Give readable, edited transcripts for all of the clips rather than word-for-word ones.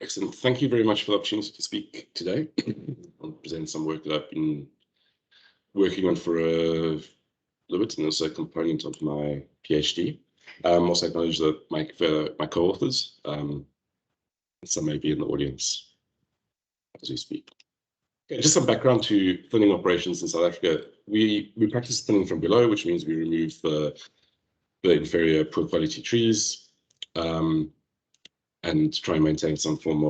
Excellent. Thank you very much for the opportunity to speak today. I'll present some work that I've been working on for a little bit, and also a component of my PhD. Also acknowledge that my co-authors, some may be in the audience as we speak. Okay, just some background to thinning operations in South Africa. We practice thinning from below, which means we remove the inferior poor quality trees, and try and maintain some form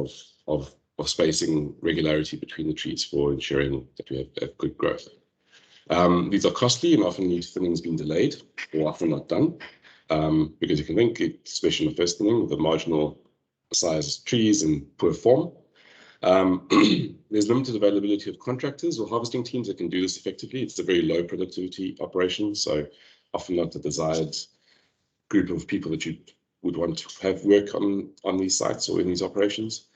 of spacing regularity between the trees for ensuring that we have good growth. These are costly and often need thinnings being delayed or often not done, because you can think, especially in the first thinning, with the marginal size trees and poor form. There's limited availability of contractors or harvesting teams that can do this effectively. It's a very low productivity operation, so often not the desired group of people that you would want to have work on these sites or in these operations.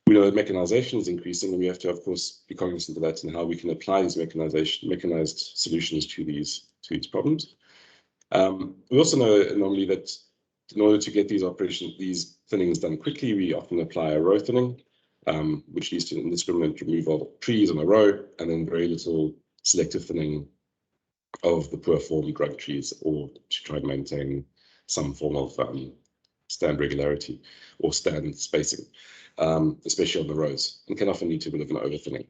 We know that mechanization is increasing, and we have to, of course, be cognizant of that and how we can apply these mechanized solutions to these problems. We also know normally that in order to get these thinnings done quickly, we often apply a row thinning, which leads to indiscriminate removal of trees on a row, and then very little selective thinning of the poor form drug trees, or to try and maintain some form of stand regularity or stand spacing, especially on the rows, and can often lead to a bit of an overthinning.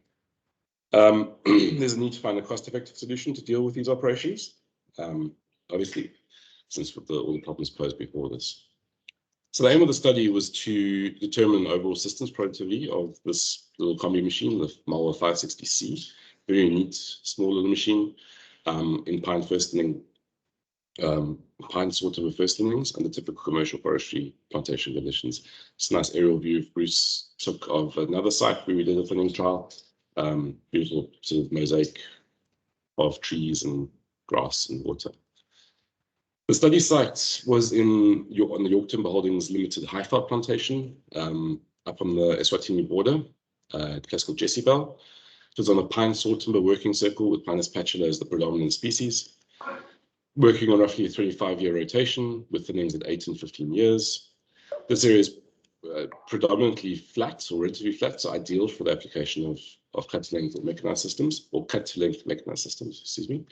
There's a need to find a cost-effective solution to deal with these operations, obviously, since all the problems posed before this. So the aim of the study was to determine overall systems productivity of this little combi machine, the Malwa 560C, very neat, small little machine, in pine first thinning, pine sort of first thinnings under typical commercial forestry plantation conditions. It's a nice aerial view Bruce took of another site where we did a thinning trial. Beautiful sort of mosaic of trees and grass and water. The study site was on the York Timber Holdings Limited Highveld plantation, up on the Eswatini border, at a place called Jessibel. It was on a pine saw timber working circle with Pinus patula as the predominant species, working on roughly a 25-year rotation with thinnings at 8 and 15 years. This area is predominantly flat or relatively flat, so ideal for the application of cut to length mechanized systems, or cut to length mechanized systems, excuse me.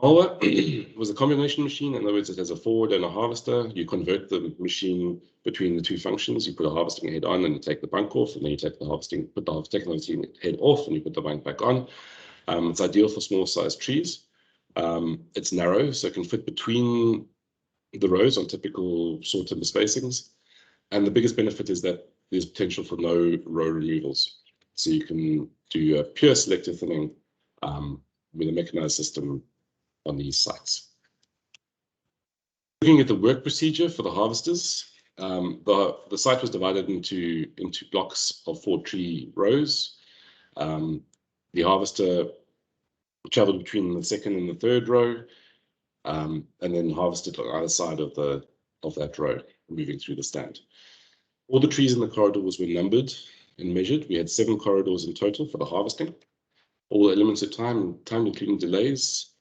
Malwa was a combination machine. In other words, it has a forward and a harvester. You convert the machine between the two functions. You put a harvesting head on and you take the bunk off, and then you take the harvesting head off and you put the bunk back on. It's ideal for small sized trees. It's narrow, so it can fit between the rows on typical saw timber spacings. And the biggest benefit is that there's potential for no row removals. So you can do a pure selective thinning with a mechanized system on these sites. Looking at the work procedure for the harvesters, the site was divided into blocks of 4 tree rows. The harvester traveled between the second and the third row, and then harvested on either side of that row, moving through the stand. All the trees in the corridors were numbered and measured. We had 7 corridors in total for the harvesting. All elements of time including delays.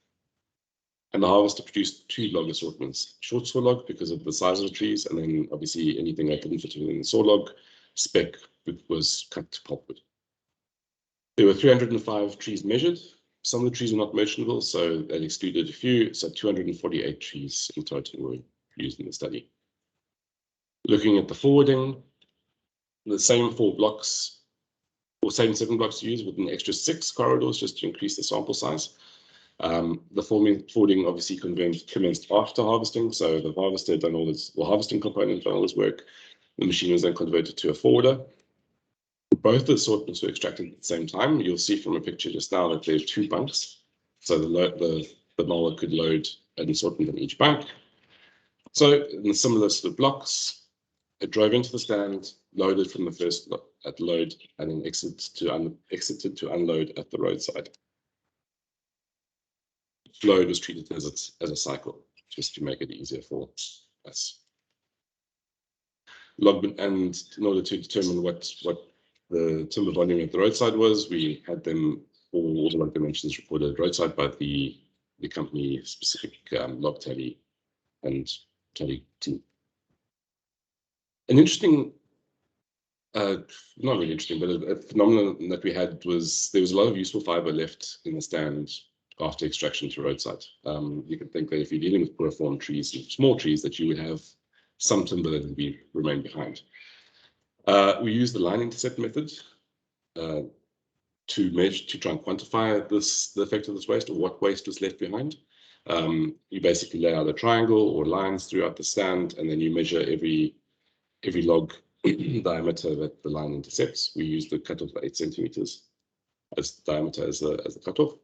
And the harvester produced 2 log assortments: short saw log because of the size of the trees, and then obviously anything that couldn't fit within the saw log spec was cut to pulpwood. There were 305 trees measured. Some of the trees were not merchantable, so that excluded a few. So 248 trees in total were used in the study. Looking at the forwarding, the same 4 blocks, or same 7 blocks used with an extra 6 corridors just to increase the sample size. The forwarding obviously commenced after harvesting, so the harvester done all its harvesting component done all its work. The machine was then converted to a forwarder. Both the assortments were extracted at the same time. You'll see from a picture just now that there's 2 bunks, so the Malwa could load an assortment on each bunk. So in the similar sort of blocks, it drove into the stand, loaded from the first at load, and then exited to unload at the roadside. Load was treated as a cycle, just to make it easier for us. And in order to determine what the timber volume at the roadside was, we had them all the log dimensions recorded at roadside by the company specific log tally and tally team. An interesting Not really interesting, but a phenomenon that we had was there was a lot of useful fiber left in the stand after extraction to roadside. You could think that if you're dealing with poor form trees, small trees, that you would have some timber that would remain behind. We use the line intercept method to measure, to try and quantify the effect of this waste, or what waste was left behind. You basically lay out a triangle or lines throughout the stand, and then you measure every log diameter that the line intercepts. We use the cutoff of 8 centimeters as diameter as the cutoff.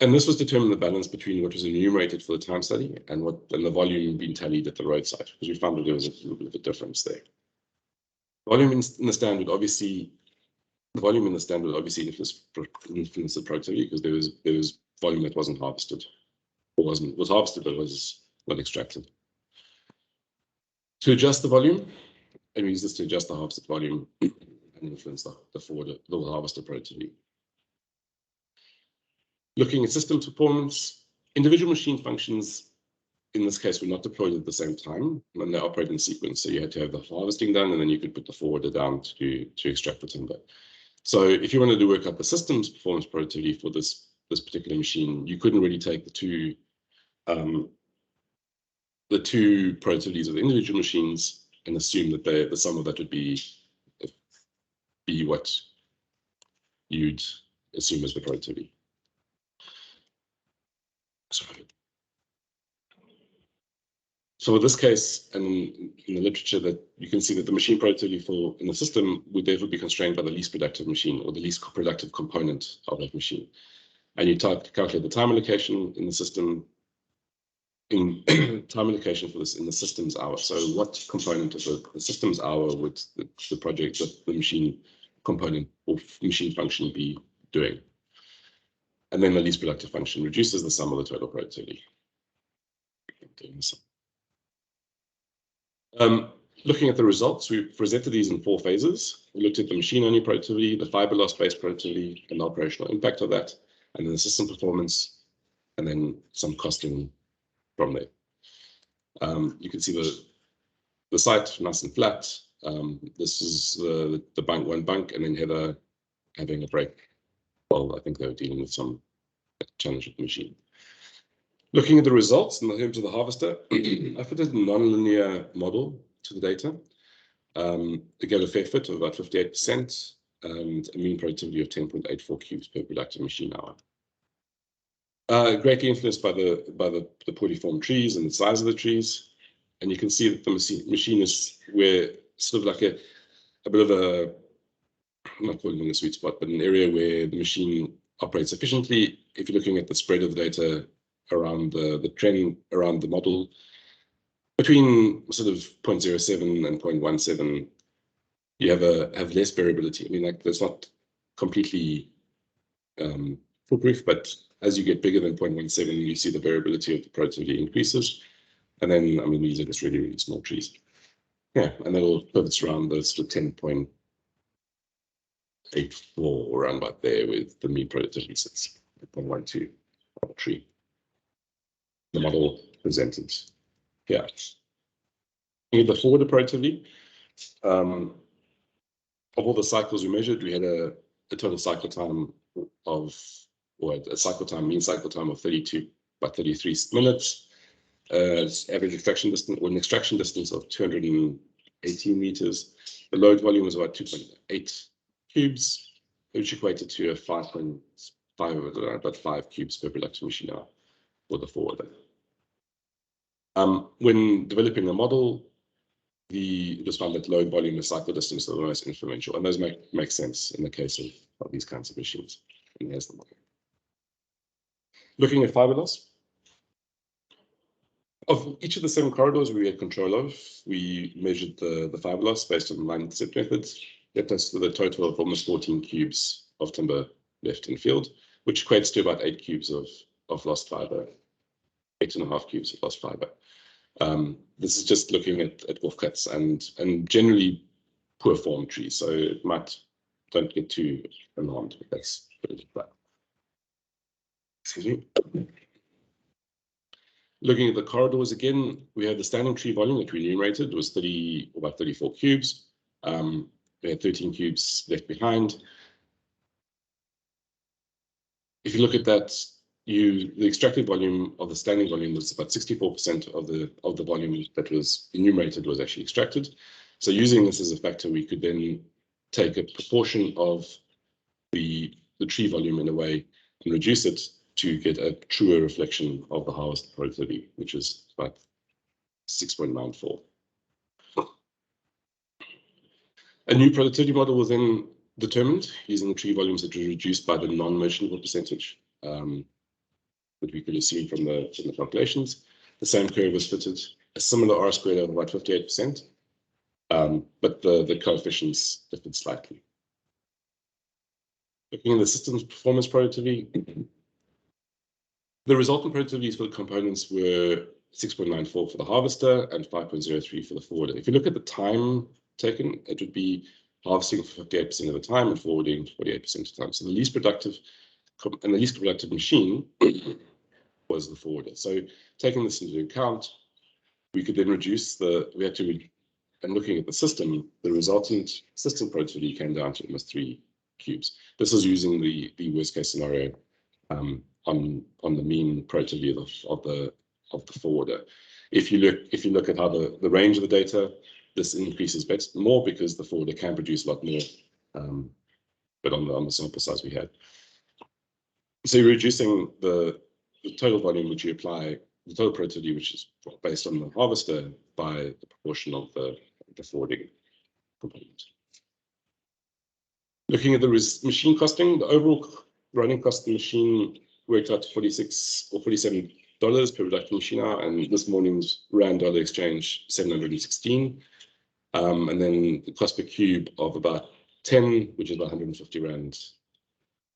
And this was determined the balance between what was enumerated for the time study and the volume being tallied at the roadside, because we found that there was a little bit of a difference there. Volume in the stand would obviously influence the productivity, because there was volume that wasn't harvested, or was harvested but was not extracted. To adjust the volume, and we use this to adjust the harvested volume and influence the harvester productivity. Looking at systems performance, individual machine functions in this case were not deployed at the same time when they operate in sequence. So you had to have the harvesting done, and then you could put the forwarder down to extract the timber. So if you wanted to work out the systems performance productivity for this particular machine, you couldn't really take the two productivities of the individual machines and assume that the sum of that would be what you'd assume as the productivity. So in this case, and in the literature, that you can see that the machine productivity in the system would therefore be constrained by the least productive machine, or the least productive component of that machine. And you calculate the time allocation in the system, in time allocation for this in the system's hour. So what component of the system's hour would the machine component or machine function be doing? And then the least productive function reduces the sum of the total productivity. Looking at the results, we presented these in 4 phases. We looked at the machine-only productivity, the fiber loss-based productivity, and the operational impact of that, and then the system performance, and then some costing from there. You can see the site nice and flat. This is the one bunk, and then Heather having a break. Well, I think they were dealing with some challenge with the machine. Looking at the results in terms of the harvester, I fitted a non-linear model to the data. It gave a fair fit of about 58% and a mean productivity of 10.84 cubes per productive machine hour. Greatly influenced by the poorly formed trees and the size of the trees. And you can see that the machine is where sort of like a bit of a, I'm not calling it a sweet spot, but an area where the machine operates efficiently. If you're looking at the spread of the data around the trend around the model, between sort of 0.07 and 0.17, you have less variability. I mean, like, that's not completely foolproof, but as you get bigger than 0.17, you see the variability of the productivity increases. And then, I mean, these are just really, really small trees. Yeah, and then it'll pivots around the sort of 10.84, around about there, with the mean productivity sits at 0.12 of a tree. The model presented here. In the forwarder productivity, of all the cycles we measured, we had a total cycle time mean cycle time of 33 minutes. Average extraction distance, or an extraction distance of 218 meters. The load volume was about 2.8 cubes, which equated to about 5 cubes per productive machine hour for the forwarder. When developing a model, we just found that load volume and cycle distance are the most influential, and those make sense in the case of these kinds of machines. And here's the model. Looking at fiber loss. Of each of the 7 corridors we had control of, we measured the fiber loss based on the line intercept methods. That us with a total of almost 14 cubes of timber left in field, which equates to about 8 cubes of lost fiber, 8.5 cubes of lost fiber. This is just looking at offcuts and generally poor formed trees, so it don't get too alarmed, but that's pretty flat. Excuse me. Looking at the corridors again, we had the standing tree volume that we enumerated was about 34 cubes. We had 13 cubes left behind. If you look at that, the extracted volume of the standing volume was about 64% of the volume that was enumerated was actually extracted. So using this as a factor, we could then take a proportion of the tree volume in a way and reduce it to get a truer reflection of the harvest productivity, which is about 6.94. A new productivity model was then determined using the tree volumes that were reduced by the non-merchantable percentage that we could assume from the calculations. The same curve was fitted, a similar R squared of about 58%, but the coefficients differed slightly. Looking at the system's performance productivity, the resultant productivities for the components were 6.94 for the harvester and 5.03 for the forwarder. If you look at the time taken, it would be harvesting for 58% of the time and forwarding 48% of the time. So the least productive machine was the forwarder. So taking this into account, we could then reduce and looking at the system, the resultant system productivity came down to almost 3 cubes. This is using the worst case scenario on the mean productivity of the forwarder. If you look at how the range of the data, this increases more because the forwarder can produce a lot more, but on the sample size we had. So you're reducing the total volume which you apply, the total productivity which is based on the harvester by the proportion of the forwarding component. Looking at the machine costing, the overall running cost of the machine worked out to $46 or $47 per productive machine hour, and this morning's rand dollar exchange 716, and then the cost per cube of about 10, which is about 150 rand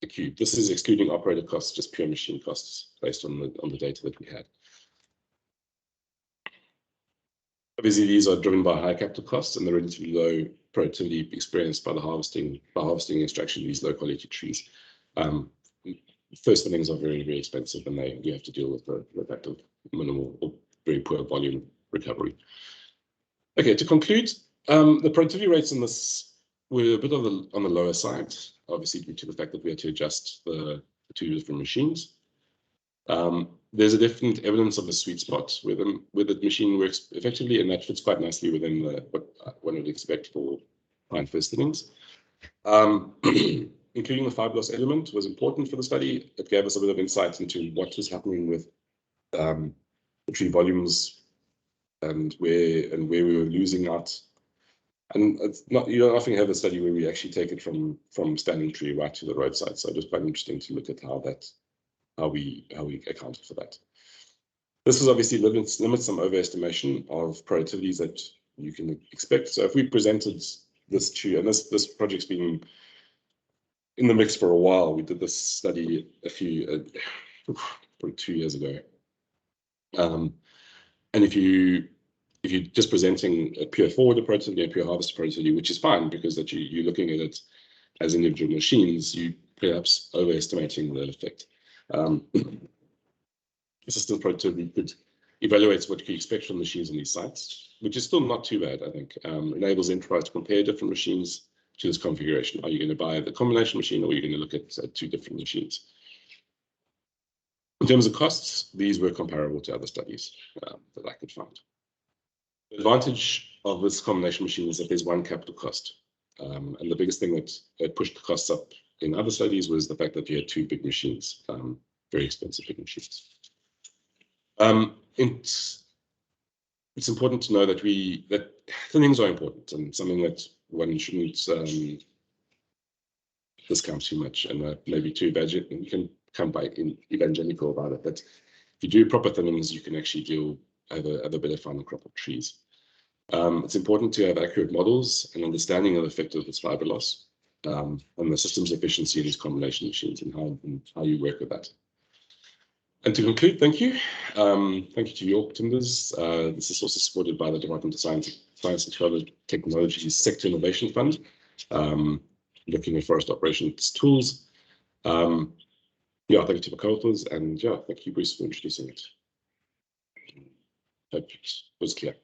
a cube. This is excluding operator costs, just pure machine costs based on the data that we had. Obviously, these are driven by high capital costs and the relatively low productivity experienced by harvesting and extraction of these low quality trees. First thinnings are very, very expensive, and you have to deal with the fact of minimal or very poor volume recovery. Okay, to conclude, the productivity rates in this were a bit on the lower side, obviously due to the fact that we had to adjust the 2 different machines. There's a different evidence of the sweet spot where the machine works effectively, and that fits quite nicely within what one would expect for fine first thinnings. Including the fiber loss element was important for the study. It gave us a bit of insight into what was happening with the tree volumes and where we were losing out. And it's not, you don't often have a study where we actually take it from standing tree right to the roadside. So it was quite interesting to look at how we accounted for that. This is obviously limits some overestimation of productivities that you can expect. So if we presented this to, and this project's been in the mix for a while. We did this study probably 2 years ago. And if you're just presenting a pure forwarder productivity and pure harvester productivity, which is fine because that you're looking at it as individual machines, you perhaps overestimating the effect. System productivity could evaluate what you expect from machines on these sites, which is still not too bad, I think. Enables enterprise to compare different machines to this configuration. Are you going to buy the combination machine, or are you going to look at 2 different machines? In terms of costs, these were comparable to other studies that I could find. The advantage of this combination machine is that there's one capital cost. And the biggest thing that pushed the costs up in other studies was the fact that you had 2 big machines, very expensive big machines. It's important to know that thinnings are important and something that one shouldn't discount too much, and maybe too you can come by evangelical about it. But if you do proper thinnings, you can actually have a better final crop of trees. It's important to have accurate models and understanding of the effect of this fiber loss and the system's efficiency in these combination machines and how you work with that. And to conclude, thank you. Thank you to York Timbers. This is also supported by the Department of Science and Technology's Sector Innovation Fund, looking at forest operations tools. Thank you to my co-authors, and thank you, Bruce, for introducing it. Hope it was clear.